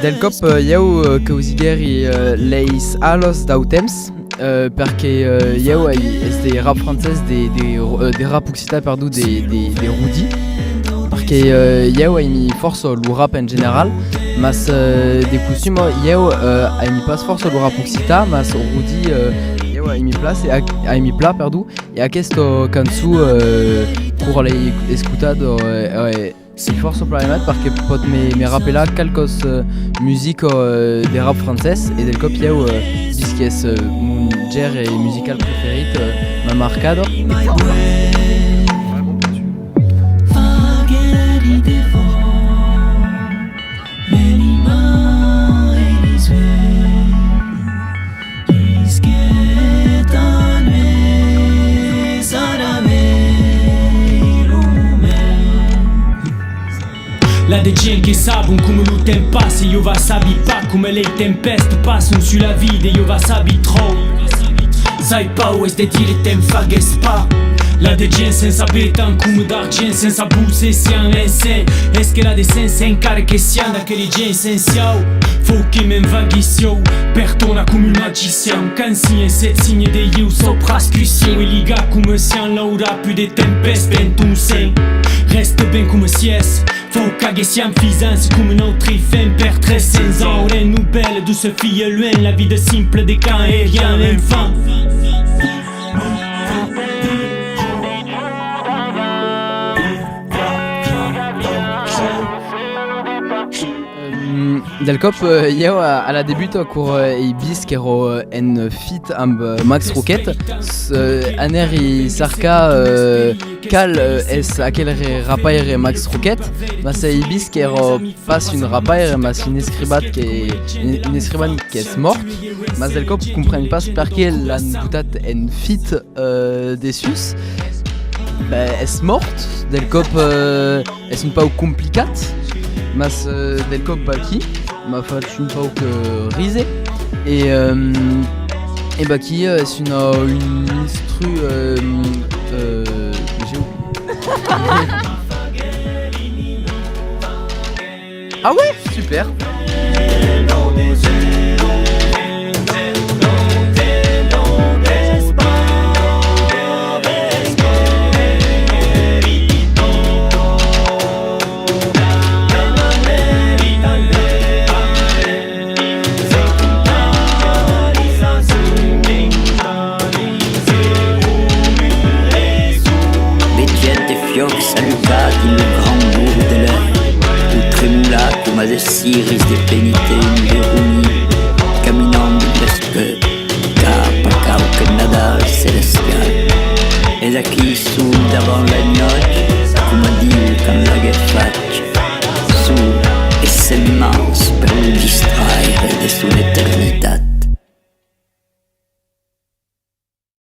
Del cop io causigeri leis alos d'autems perché io este rap francès des rap occità pardon des rudi perché io mi forso lu rap en general mas de costum io mi pas forso lu rap occità mas rudi io mi place e mi pla pardon e aquesto canzu pour les escutado si forso problemat perché pot me rappela calcos musico des rap français et del cop io bisques mon genre musical préférite m'a marcado. La dei gente che sabon come lo tempo passa, io va sabi pas come le tempeste passano sulla vita, io va sabi trop. Sai pas où est-ce de dire tem fagues pas. La dei gente senza betan come d'argent, senza busse sian ensen. Est-ce que la de senza encara che sian da che le gente essenzial. Faut che men vaghissio, pertona come un magicien. Canzine set signe de io sopra scusio e liga come sian l'aura più de tempeste bentum sen. Reste ben come sies. Faut qu'à siam fisans comme notre femme perd 13 ans. Les nouvelles douce fille loin, la vie de simple des camps et rien l'enfant. Del cop io alla debut cur e biskero en fit amb Max Rocket aneri sarka cal es aquel rapaire Max Rocket mas e biskero pas une rapaire mas une escribat qui est morte mas del cop comprenne pas perché l'han butat en fit dessus es morte del cop es un pau complicat mas del cop baki ma fait un peu que risé et baki c'est une instru j'ai oublié. Ah ouais super. Salutati le grand bourg de l'œil, tout tremula come de siris de penite in veruni, camminando presque capa que nada celestial. Et da qui su davant la noche, come Dio quand la guerre faccia, su e semence per distraire de son éternité.